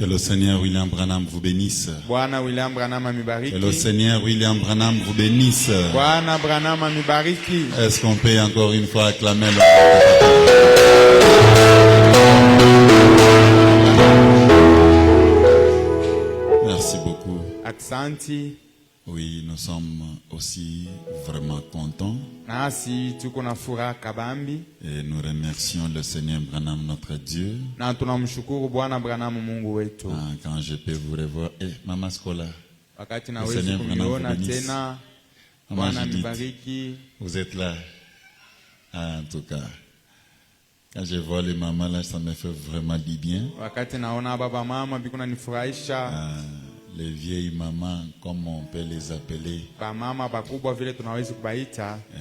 le Seigneur William Branham vous bénisse. Bwana William Branham amibariki. Que le Seigneur William Branham vous bénisse. Bwana Branham amibariki. Est-ce qu'on peut encore une fois acclamer le... Merci beaucoup. Aksanti. Oui, nous sommes aussi vraiment contents. Nasi tuko na furaha kabambi. Et nous remercions le Seigneur Branham, notre Dieu. Na tunamshukuru Bwana Branham Mungu wetu. Quand je peux vous revoir. Mama Skola. Wakati naweza kuniona tena. Bwana amibariki. Vous êtes là. En tout cas. Quand je vois les mamans là, ça me fait vraiment du bien. Wakati naona baba mama biko nanifurahisha. Les vieilles mamans, comme on peut les appeler,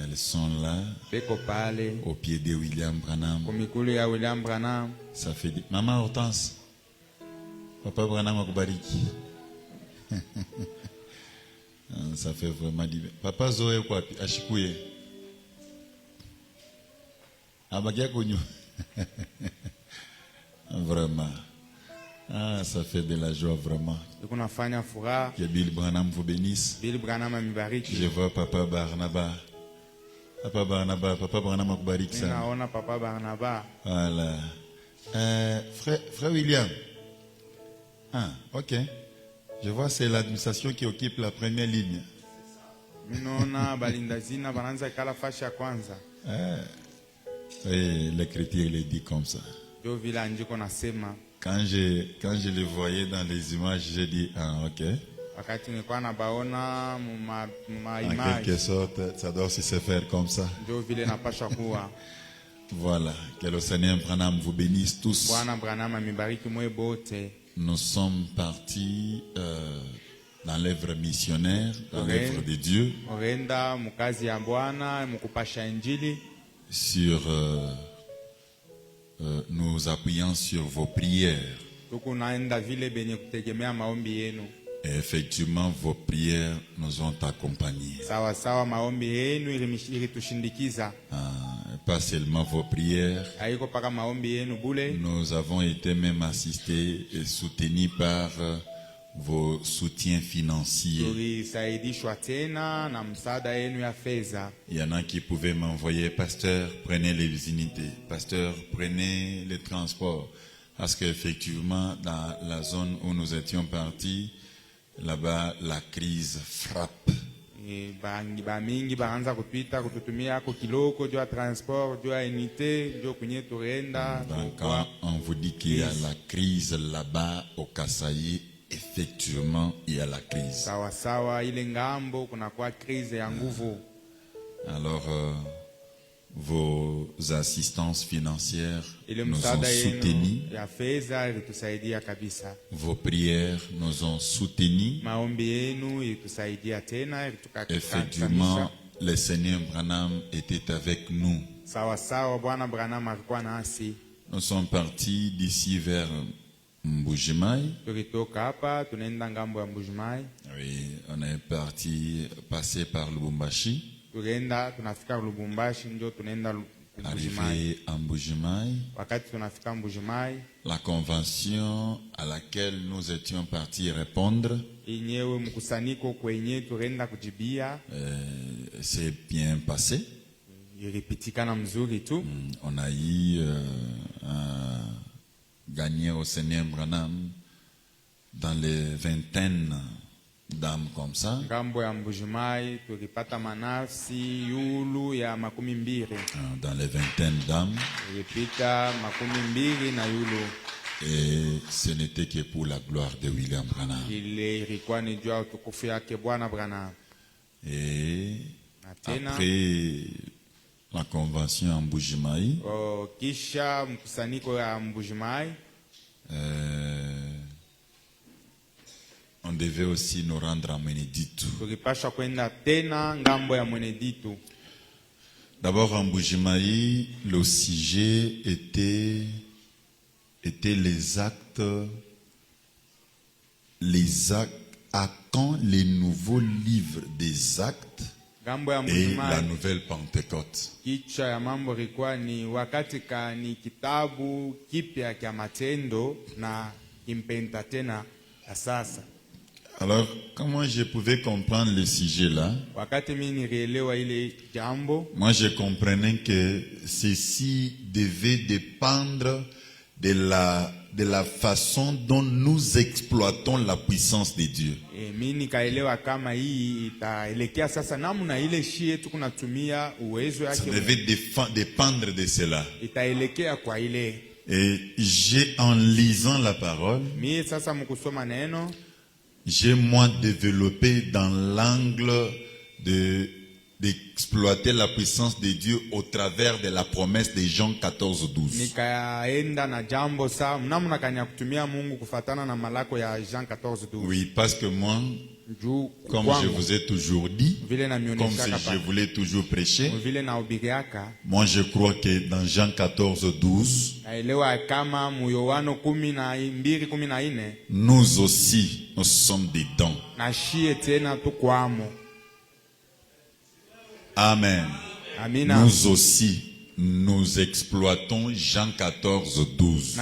elles sont là, au pied de William Branham. Ça fait dire, Maman Hortense, Papa Branham akubariki. Ça fait vraiment du bien. Papa Zoé quoi, ashikuye. Abakia konyo. Vraiment. Ça fait de la joie vraiment. Que Bill Branham vous bénisse. Je vois Papa Barnaba. Papa Branham akubariki sana. Papa Barnaba. Voilà. Frère William. Ok. Je vois c'est l'administration qui occupe la première ligne. Oui, l'écriture le dit comme ça. Quand je le voyais dans les images, j'ai dit, ok. En quelque sorte, ça doit aussi se faire comme ça. Voilà. Que le Seigneur Branham vous bénisse tous. Nous sommes partis dans l'œuvre missionnaire, dans l'œuvre de Dieu. Sur... nous appuyons sur vos prières. Et effectivement, vos prières nous ont accompagnés. Pas seulement vos prières, nous avons été même assistés et soutenus par vos soutiens financiers. Il y en a qui pouvaient m'envoyer, pasteur, prenez les unités, pasteur, prenez les transports. Parce qu'effectivement, dans la zone où nous étions partis, là-bas, la crise frappe. Donc, quand on vous dit qu'il y a la crise là-bas au Kasaï, effectivement, il y a la crise. Alors, vos assistances financières nous ont soutenus. Vos prières nous ont soutenus. Effectivement, le Seigneur Branham était avec nous. Nous sommes partis d'ici vers Mbujimai. Oui, on est parti passer par Lubumbashi. Arrivé à Mbujimai, la convention à laquelle nous étions partis répondre s'est bien passé. On a eu gagné au Seigneur Branham dans les vingtaines d'âmes comme ça. Dans les vingtaines d'âmes. Et ce n'était que pour la gloire de William Branham. Et après la convention en Mbujimai, on devait aussi nous rendre à Mweneditu. D'abord en Mbujimai, le sujet était les actes à quand les nouveaux livres des actes et la nouvelle Pentecôte. impenta tena sasa. Alors, comment je pouvais comprendre le sujet là? Wakati mimi nilielewa ile jambo, moi je comprenais que ceci devait dépendre de la façon dont nous exploitons la puissance de Dieu. Mimi nikaelewa kama hii itaelekea sasa namna ile shie yetu kunatumia uwezo yake. Ça devait dépendre de cela. Itaelekea kwa ile. Et en lisant la parole, mimi sasa mkusoma neno, j'ai moi développé dans l'angle d'exploiter la puissance de Dieu au travers de la promesse de Jean 14:12. Nikaenda na jambo sa namna kanya kutumia Mungu kufatana na malako ya Jean 14:12. Oui, parce que moi, comme je vous ai toujours dit, comme si je voulais toujours prêcher, moi je crois que dans Jean 14:12, nous aussi, nous sommes dedans. Amen. Nous aussi, nous exploitons Jean 14:12.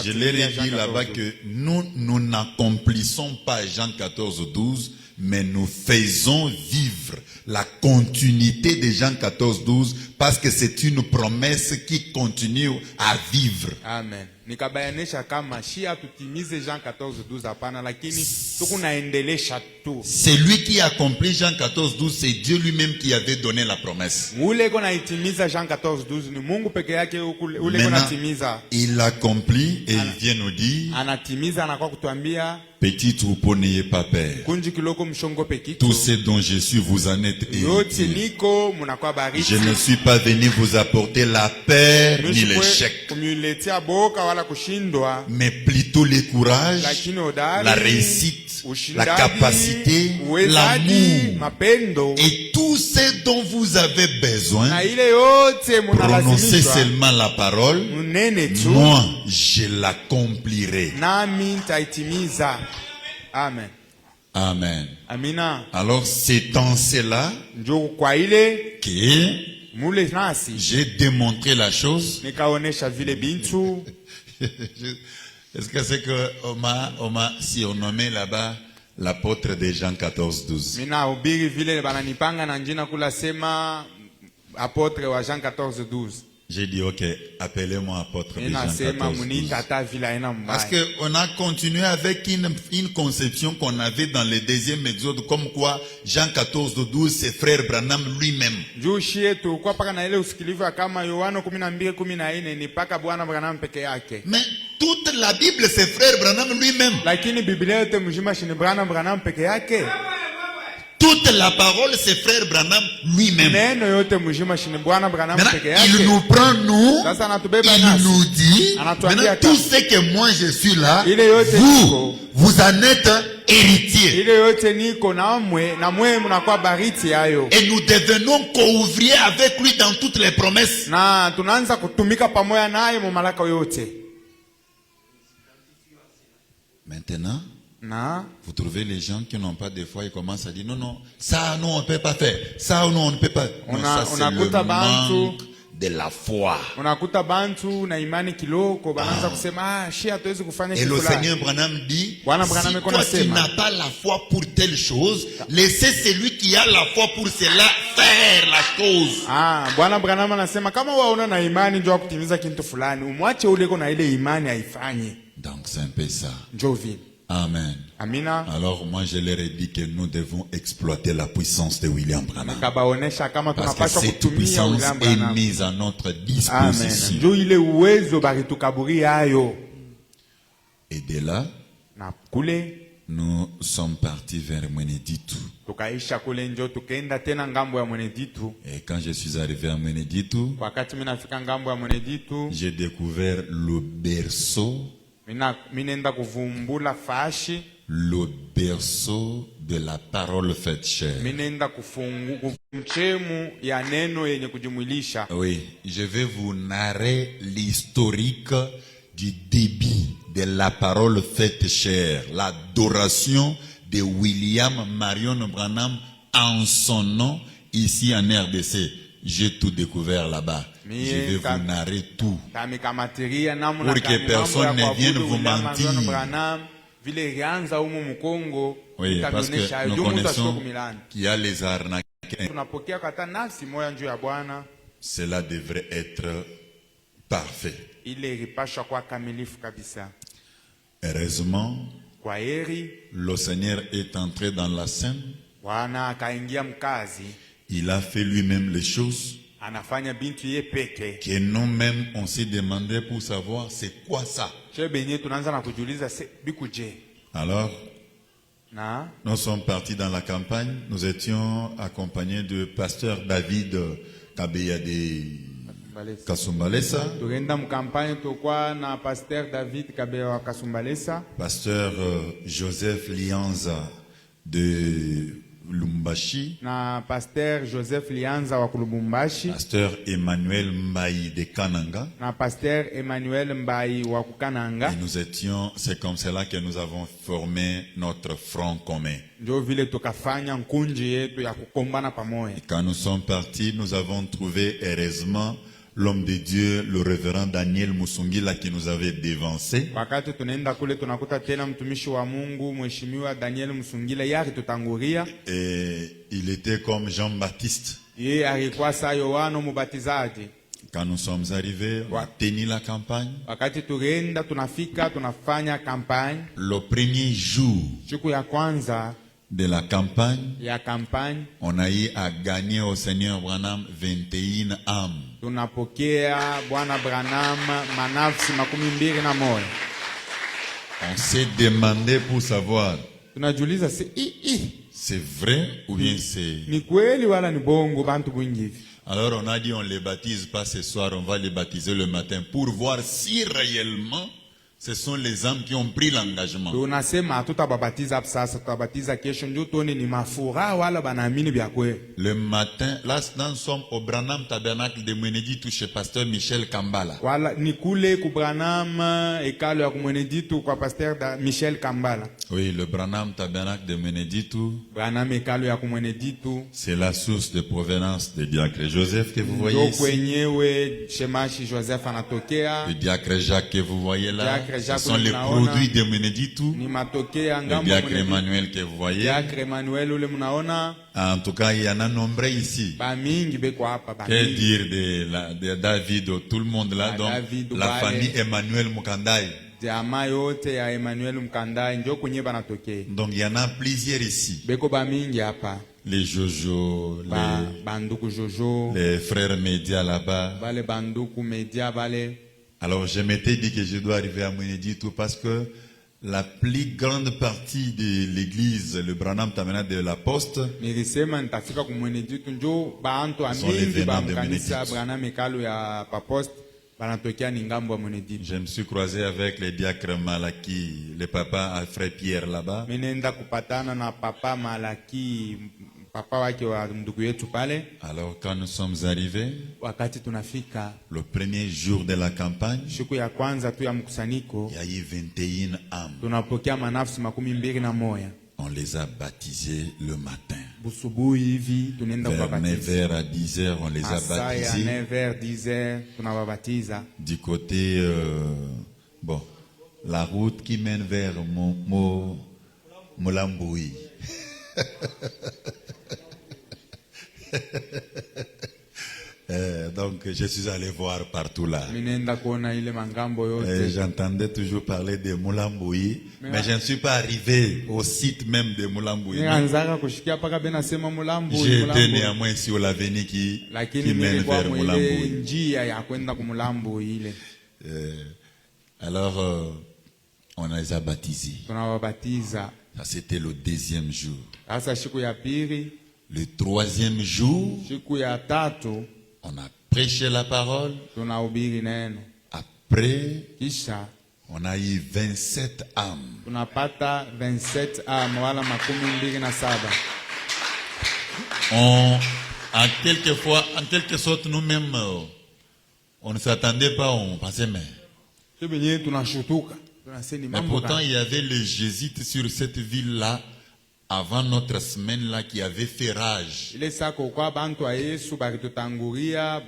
Je leur ai dit là-bas que nous n'accomplissons pas Jean 14:12, mais nous faisons vivre la continuité de Jean 14:12 parce que c'est une promesse qui continue à vivre. Amen. Nikabayanisha kama shia tutimize Jean 14:12 hapana, lakini tukunaendelesha tu. C'est lui qui accomplit Jean 14:12, c'est Dieu lui-même qui avait donné la promesse. Ule kona itimiza Jean 14:12 ni Mungu peke yake ule kona timiza. Il accomplit et il vient nous dire, anatimiza anakuwa kutuambia, petit troupeau n'ayez pas peur. Tout ce dont je suis vous en êtes héritiers. Je ne suis pas venu vous apporter la peur ni l'échec, mais plutôt le courage, la réussite, la capacité, l'amour. Et tout ce dont vous avez besoin, prononcez seulement la parole, moi je l'accomplirai. Amen. Amen. Amina. Alors c'est en cela que j'ai démontré la chose. Est-ce que c'est que Oma si on nommait là-bas l'apôtre de Jean 14:12? Mina ubiri vile bananipanga na njina kula sema apôtre wa Jean 14:12. J'ai dit, ok, appelez-moi apôtre de Jean 14:12. Parce qu'on a continué avec une conception qu'on avait dans le deuxième exode, comme quoi Jean 14:12, c'est frère Branham lui-même. Mais toute la Bible, c'est frère Branham lui-même. Toute la parole, c'est frère Branham lui-même. Maintenant, il nous prend nous, il nous dit, maintenant tout ce que moi je suis là, vous en êtes héritiers. Et nous devenons co-ouvriers avec lui dans toutes les promesses. Maintenant, vous trouvez les gens qui n'ont pas de foi, ils commencent à dire non, ça non, on ne peut pas faire, ça non, on ne peut pas. Non, ça c'est le manque de la foi. Et le Seigneur Branham dit, si toi tu n'as pas la foi pour telle chose, laissez celui qui a la foi pour cela faire la chose. Donc c'est un peu ça. Amen. Amina. Alors moi je leur ai dit que nous devons exploiter la puissance de William Branham. Parce que cette puissance est mise à notre disposition. Et de là, nous sommes partis vers Mweneditu. Et quand je suis arrivé à Mweneditu, j'ai découvert le berceau. Le berceau de la parole faite chair. Oui, je vais vous narrer l'historique du début de la parole faite chair, l'adoration de William Marion Branham en son nom ici en RDC. j'ai tout découvert là-bas. Je vais vous narrer tout. Pour que personne ne vienne vous mentir. Oui, parce que nous connaissons qu'il y a les arnaqueurs. Cela devrait être parfait. Heureusement, le Seigneur est entré dans la scène. Il a fait lui-même les choses que nous-mêmes on s'est demandé pour savoir c'est quoi ça. Alors, nous sommes partis dans la campagne. Nous étions accompagnés de pasteur David Kabeya de Kasumbalesa, pasteur Joseph Lianza de Lumbashi, pasteur Joseph Lianza wa Lubumbashi, pasteur Emmanuel Mbayi de Kananga, pasteur Emmanuel Mbayi wa Kananga. Et nous étions, c'est comme cela que nous avons formé notre front commun. Et quand nous sommes partis, nous avons trouvé heureusement l'homme de Dieu, le révérend Daniel Musungila, qui nous avait dévancé. Et il était comme Jean-Baptiste. Quand nous sommes arrivés, on a tenu la campagne. Le premier jour de la campagne, on a eu à gagner au Seigneur Branham 21 âmes. On s'est demandé pour savoir c'est vrai ou bien c'est... Alors on a dit on ne les baptise pas ce soir, on va les baptiser le matin pour voir si réellement ce sont les âmes qui ont pris l'engagement. Le matin, là nous sommes au Branham Tabernacle de Mweneditu chez pasteur Michel Kambala. Oui, le Branham Tabernacle de Mweneditu, c'est la source de provenance de diacre Joseph que vous voyez ici. Le diacre Jacques que vous voyez là. Ce sont les produits de Mweneditu. Le diacre Emmanuel que vous voyez. En tout cas, il y en a nombreux ici. Que dire de David, tout le monde là, donc la famille Emmanuel Mukandai. Donc il y en a plusieurs ici. Les Jojo, les frères médias là-bas. Alors je m'étais dit que je dois arriver à Mweneditu parce que la plus grande partie de l'église, le Branham Tabernacle de la Poste, sont les venants de Mweneditu. Je me suis croisé avec les diacres Malaki, le papa Alfred Pierre là-bas. Alors quand nous sommes arrivés, le premier jour de la campagne, il y a eu 21 âmes. On les a baptisés le matin. Vers 9h à 10h, on les a baptisés. Du côté, bon, la route qui mène vers Molamboui. Donc je suis allé voir partout là. J'entendais toujours parler de Moulambouyi, mais je ne suis pas arrivé au site même de Moulambouyi. J'ai été néanmoins sur l'avenue qui mène vers Moulambouyi. Alors on les a baptisés. Ça c'était le deuxième jour. Le troisième jour, on a prêché la parole. Après, on a eu 27 âmes. En quelque sorte, nous-mêmes, on ne s'attendait pas, on pensait, mais pourtant, il y avait les jésuites sur cette ville-là avant notre semaine là qui avait fait rage, ile sako kwa bantu wa Yesu baritutanguria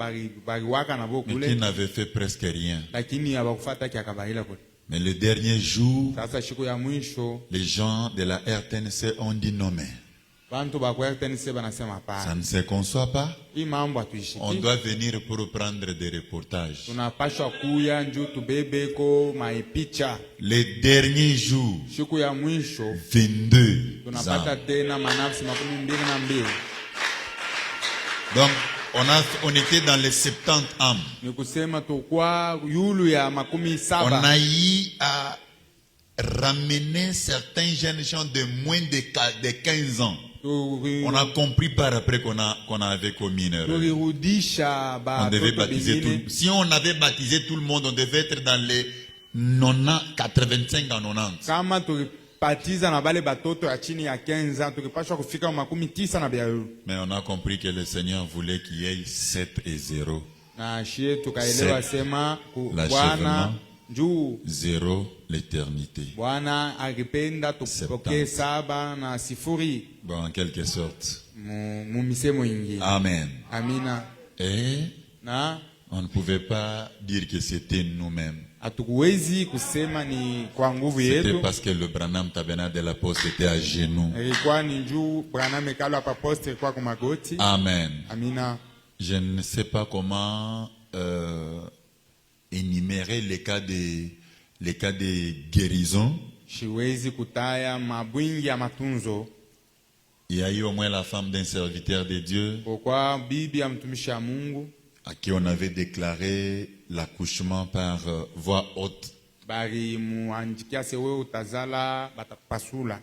bariwaka na mais bokule qui n'avait fait presque rien. lakini abakufata kyakabaila kule. Mais le dernier jour, Sasa siku ya mwisho les gens de la RTNC ont dit non mais bantu ba kwa RTNC banasema ça hapana, ne se conçoit pas. hii mambo On hatuishiki, doit venir pour prendre des reportages. tunapashwa kuya njuu tubebeko maipicha. Les derniers jours, Siku ya mwisho 22 tunapata ans. tena manafsi 22. Donc, on était dans les 70 âmes. Ni kusema tukwa yulu ya 17. On a eu à ramener certains jeunes gens de moins de 15 ans. On a compris par après qu'on avait commis une erreur. On devait baptiser tout. Si on avait baptisé tout le monde, on devait être dans les 85 à 90. Kama tulipatiza na bale batoto ya chini ya 15 tukipashwa kufika 19 na bia yulu. Mais on a compris que le Seigneur voulait qu'il y ait 7 et 0. Na shie tukaelewa sema Bwana njuu 0 l'éternité. Bwana akipenda tupokee 7 na 0. Bon, en quelque sorte. Mu misemo ingine. Amen. Amina. Et Na on ne pouvait pas dire que c'était nous-mêmes. hatukuwezi kusema ni kwa nguvu C'était yetu. parce que le Branham Tabernacle de l'Aposte était à genoux. Ilikuwa ni njuu Branham ekalo hapa poste ilikuwa kwa magoti. Amen. Amina. Je ne sais pas comment énumérer les cas de guérison. Siwezi kutaya mabwingi ya matunzo. Il y a eu au moins la femme d'un serviteur de Dieu Kwa bibi ya mtumishi wa Mungu à qui on avait déclaré l'accouchement par voix haute. bari muanjikia sewe utazala batapasula.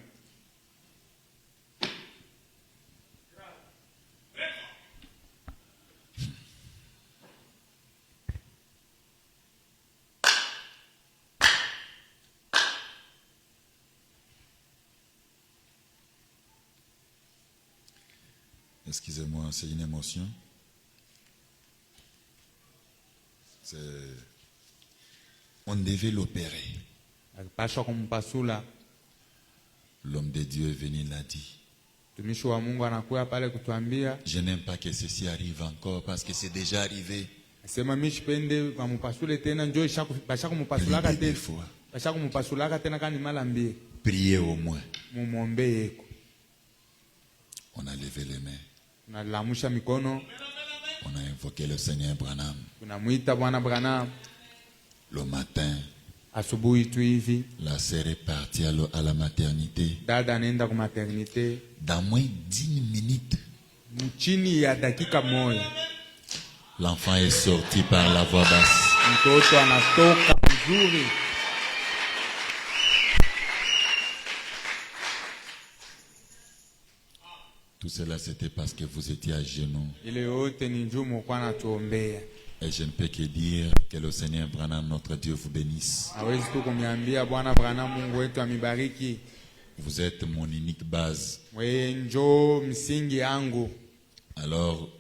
Excusez-moi, c'est une émotion. On devait l'opérer. Akipashwa kumpasula. L'homme de Dieu est venu, l'a dit. Mtumishi wa Mungu anakuya pale kutuambia, Je n'aime pas que ceci arrive encore parce que c'est déjà arrivé. sema mimi sipende bamupasule tena, njoo basha kumupasulaka Des tena. fois. Basha kumupasulaka tena kani mala mbili. Priez au moins. Mumombe yeko. On a levé les mains. Tunalamusha mikono. On a invoqué le Seigneur Branham. Tunamuita Bwana Branham. Le matin, Asubuhi tu hivi la sœur est partie à la maternité. dada anaenda kwa maternité. Dans moins d'1 minute, Chini ya dakika moja l'enfant est sorti par la voix basse. mtoto anatoka vizuri. Tout cela, c'était parce que vous étiez à genoux. Ile yote ni njoo mko anatuombea. Et je ne peux que dire que le Seigneur Branham, notre Dieu, vous bénisse. Hawezi tu kumiambia Bwana Branham Mungu wetu amibariki. Vous êtes mon unique base. Wewe njoo msingi yangu. Alors,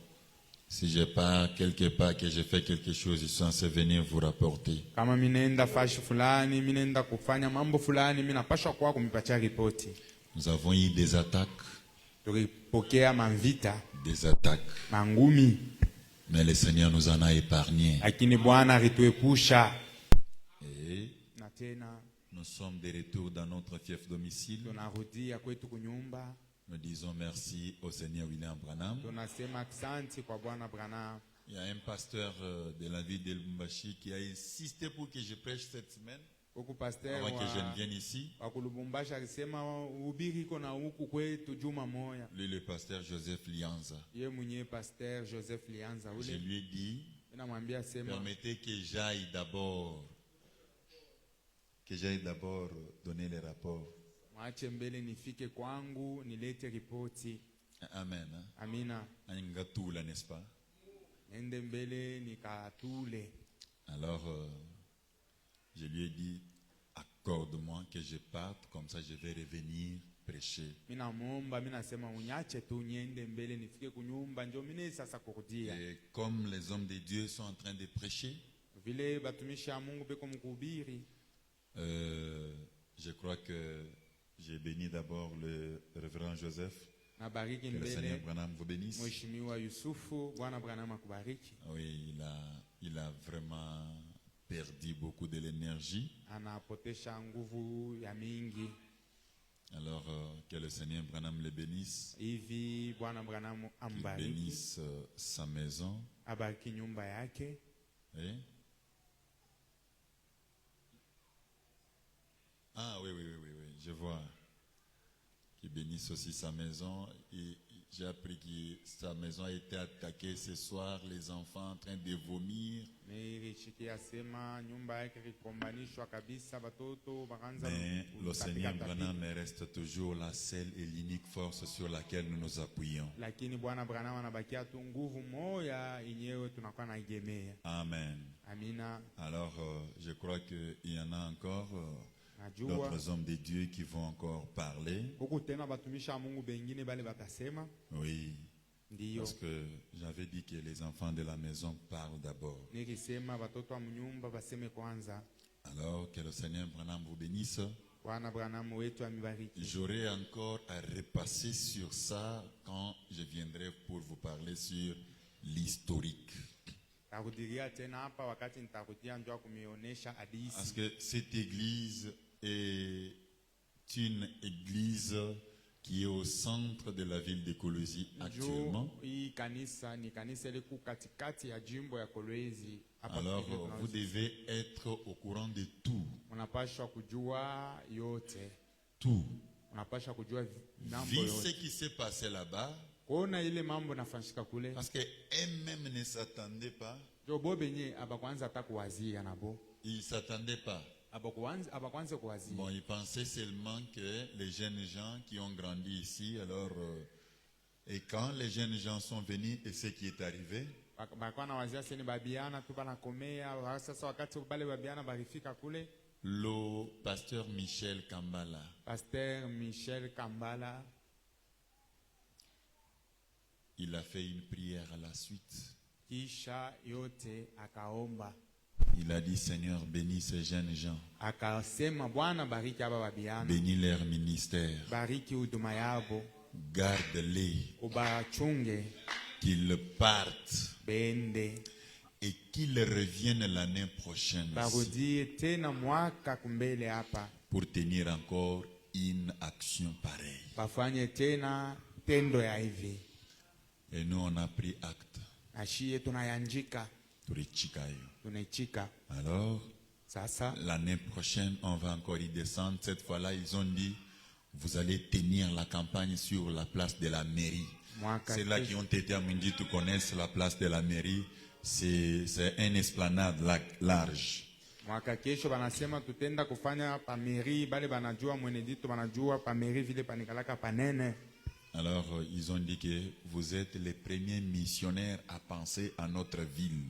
si je pars quelque part, que je fais quelque chose, je suis censé venir vous rapporter. Kama mimi naenda fashi fulani, mimi naenda kufanya mambo fulani, mimi napaswa kwa kumipatia ripoti. Nous avons eu des attaques. Tulipokea mavita, Des attaques. mangumi, Mais le Seigneur nous en a épargnés. lakini Bwana alituepusha. Et Na tena nous sommes de retour dans notre fief domicile. tunarudia kwetu kunyumba. Nous disons merci au Seigneur William Branham. Tunasema asante kwa Bwana Branham. Il y a un pasteur de la ville de Lubumbashi qui a insisté pour que je prêche cette semaine Huku pastor avant que je ne vienne ici. wa Kulubumbashi alisema ubiri iko na huku kwetu juma moya. Lui, le pasteur Joseph Lianza. Ye mwenye pasteur Joseph Lianza Je ule lui ai dit, namwambia sema permettez que j'aille d'abord donner les rapports. mwache mbele nifike kwangu nilete ripoti. Amen. Hein? Amina. Angatula, n'est-ce pas? Nende mbele nikatule. Alors, je lui ai dit, accorde-moi que je parte, comme ça je vais revenir prêcher. Mina momba, mina sema unyache tu niende mbele nifike kunyumba njo mine sasa kurudia. Et comme les hommes de Dieu sont en train de prêcher, Vile batumishi ya Mungu beko mkuhubiri. je crois que J'ai béni d'abord le révérend Joseph. Nabariki Que le Seigneur mbele Branham vous bénisse. Mheshimiwa Yusufu, Bwana Branham akubariki. Oui, il a vraiment perdu beaucoup de l'énergie. Anapotesha nguvu ya mingi. Alors que le Seigneur Branham le bénisse. Hivi Bwana Branham Qu'il ambariki. bénisse sa maison. Abariki nyumba yake. Eh? Ah oui, je vois. Qu'il bénisse aussi sa maison. Et j'ai appris que sa maison a été attaquée ce soir, les enfants en train de vomir. Mais le Seigneur Branham reste toujours la seule et l'unique force sur laquelle nous nous appuyons. Amen. Alors, je crois qu'il y en a encore d'autres hommes de Dieu qui vont encore parler. Oui. Parce que j'avais dit que les enfants de la maison parlent d'abord. Alors que le Seigneur Branham vous bénisse. J'aurai encore à repasser sur ça quand je viendrai pour vous parler sur l'historique. Parce que cette église est une église qui est au centre de la ville de Kolwezi actuellement. Alors, vous devez être au courant de tout. Tout. Vu ce qui s'est passé là-bas, parce qu'eux-mêmes ne s'attendaient pas. Ils ne s'attendaient pas. Bon, ils pensaient seulement que les jeunes gens qui ont grandi ici, alors, et quand les jeunes gens sont venus, et ce qui est arrivé, le pasteur Michel Kambala, il a fait une prière à la suite. Il a dit, Seigneur, bénis ces jeunes gens. Bénis leur ministère. Garde-les. Qu'ils partent. Et qu'ils reviennent l'année prochaine. Pour tenir encore une action pareille. Et nous, on a pris acte. Alors, l'année prochaine, on va encore y descendre. Cette fois-là, ils ont dit, vous allez tenir la campagne sur la place de la mairie. C'est là qui ont été à Mundi, tu connais la place de la mairie. C'est une esplanade large. Alors, ils ont dit que vous êtes les premiers missionnaires à penser à notre ville.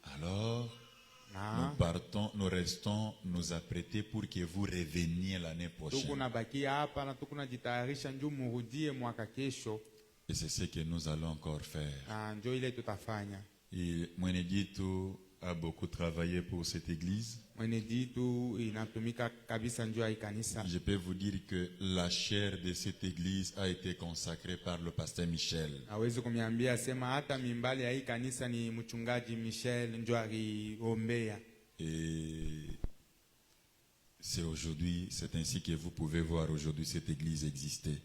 Alors, nous partons, nous restons, nous apprêter pour que vous reveniez l'année prochaine. Et c'est ce que nous allons encore faire. Et Mweneditu a beaucoup travaillé pour cette église. Je peux vous dire que la chair de cette église a été consacrée par le pasteur Michel. Et c'est aujourd'hui, c'est ainsi que vous pouvez voir aujourd'hui cette église exister.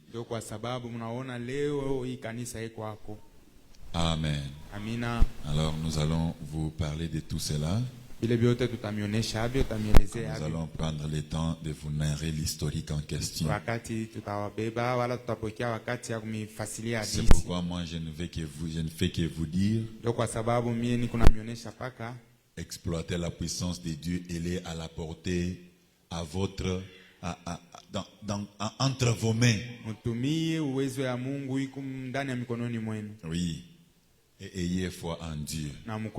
Amen. Alors nous allons vous parler de tout cela. Nous allons prendre le temps de vous narrer l'historique en question. C'est pourquoi moi je ne fais que vous dire, exploiter la puissance de Dieu, elle est à la portée à votre entre vos mains. Oui. Et ayez foi en Dieu. Amen.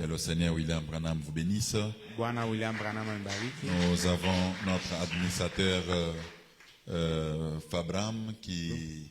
Que le Seigneur William Branham vous bénisse. Nous avons notre administrateur Fabram qui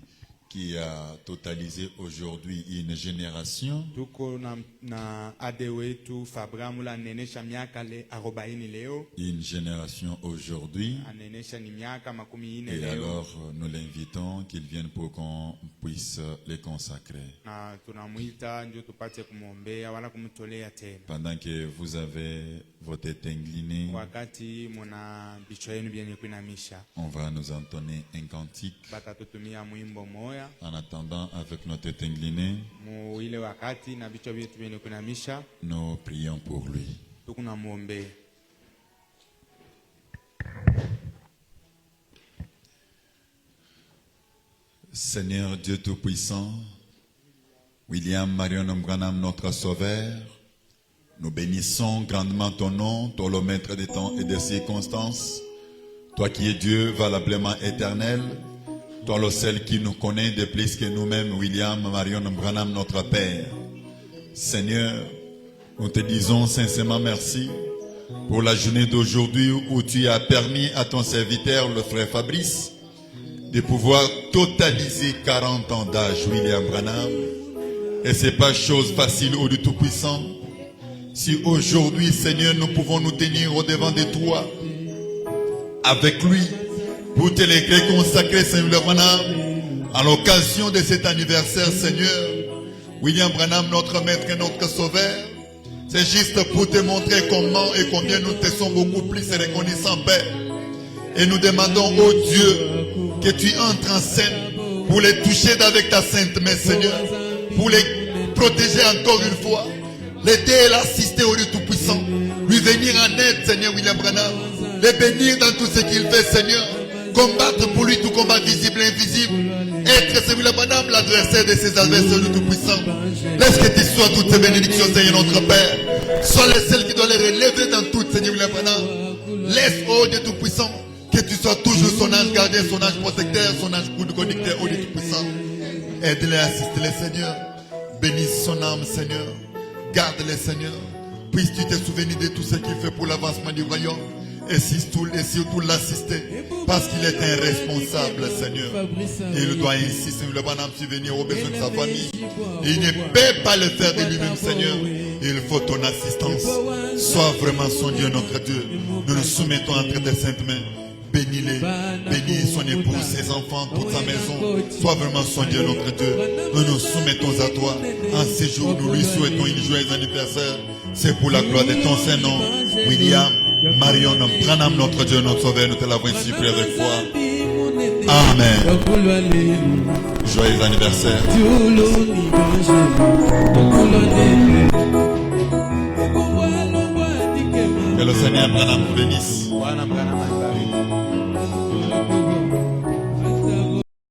qui a totalisé aujourd'hui une génération. Tuko na ade wetu Fabramu la nenesha miaka le 40 leo. Une génération aujourd'hui. Anenesha ni miaka makumi ine Et leo. alors nous l'invitons qu'il vienne pour qu'on puisse les consacrer. Na tunamuita ndio tupate kumwombea wala kumtolea tena. Pendant que vous avez votre tête inclinée, Wakati muna bichwa yenu byenye kuinamisha, on va nous entonner un cantique. batatutumia mwimbo moya. En attendant, avec notre tête inclinée, Mu ile wakati na bichwa byetu byenye kuinamisha, nous prions pour lui. tukuna muombe. Seigneur Dieu Tout-Puissant, William Marion Branham, notre Sauveur, nous bénissons grandement ton nom, toi le maître des temps et des circonstances, toi qui es Dieu valablement éternel, toi le seul qui nous connaît de plus que nous-mêmes, William Marion Branham, notre Père. Seigneur, nous te disons sincèrement merci pour la journée d'aujourd'hui où tu as permis à ton serviteur, le frère Fabrice, de pouvoir totaliser 40 ans d'âge, William Branham. Et ce n'est pas chose facile au Tout-Puissant. Si aujourd'hui, Seigneur, nous pouvons nous tenir au-devant de toi, avec lui, pour te les consacrer, Seigneur Branham, à l'occasion de cet anniversaire, Seigneur, William Branham, notre maître et notre sauveur, c'est juste pour te montrer comment et combien nous te sommes beaucoup plus reconnaissants, Père. Et nous demandons au Dieu que tu entres en scène pour les toucher avec ta sainte main, Seigneur, pour les protéger encore une fois, l'aider et l'assister au Dieu Tout-Puissant, lui venir en aide, Seigneur William Branham, les bénir dans tout ce qu'il fait, Seigneur, combattre pour lui tout combat visible et invisible, être, Seigneur William Branham, l'adversaire de ses adversaires du Tout-Puissant. Laisse que tu sois toutes ces bénédictions, Seigneur notre Père, sois les seuls qui doivent les relever dans toutes, Seigneur William Branham. Laisse, oh Dieu Tout-Puissant, que tu sois toujours son ange gardien, son ange protecteur, son ange conducteur, oh Dieu Tout-Puissant. Aide-les, assiste-les, Seigneur. Bénisse son âme, Seigneur. Garde-les, Seigneur. Puisses-tu te souvenir de tout ce qu'il fait pour l'avancement du royaume. Et surtout l'assister. Parce qu'il est un responsable, Seigneur. Et il doit ainsi, Seigneur, le bonhomme subvenir aux besoins de sa famille. Et il ne peut pas le faire de lui-même, Seigneur. Il faut ton assistance. Sois vraiment son Dieu, notre Dieu. Nous nous soumettons entre tes saintes mains. Bénis-les, bénis son épouse, ses enfants, toute sa maison. Sois vraiment son Dieu, notre Dieu. Nous nous soumettons à toi. En ces jours, nous lui souhaitons une joyeuse anniversaire. C'est pour la gloire de ton Saint-Nom. William Marion Branham, notre Dieu, notre Sauveur, nous te l'avons ainsi prié avec foi. Amen. Joyeux anniversaire. Que le Seigneur Branham vous bénisse.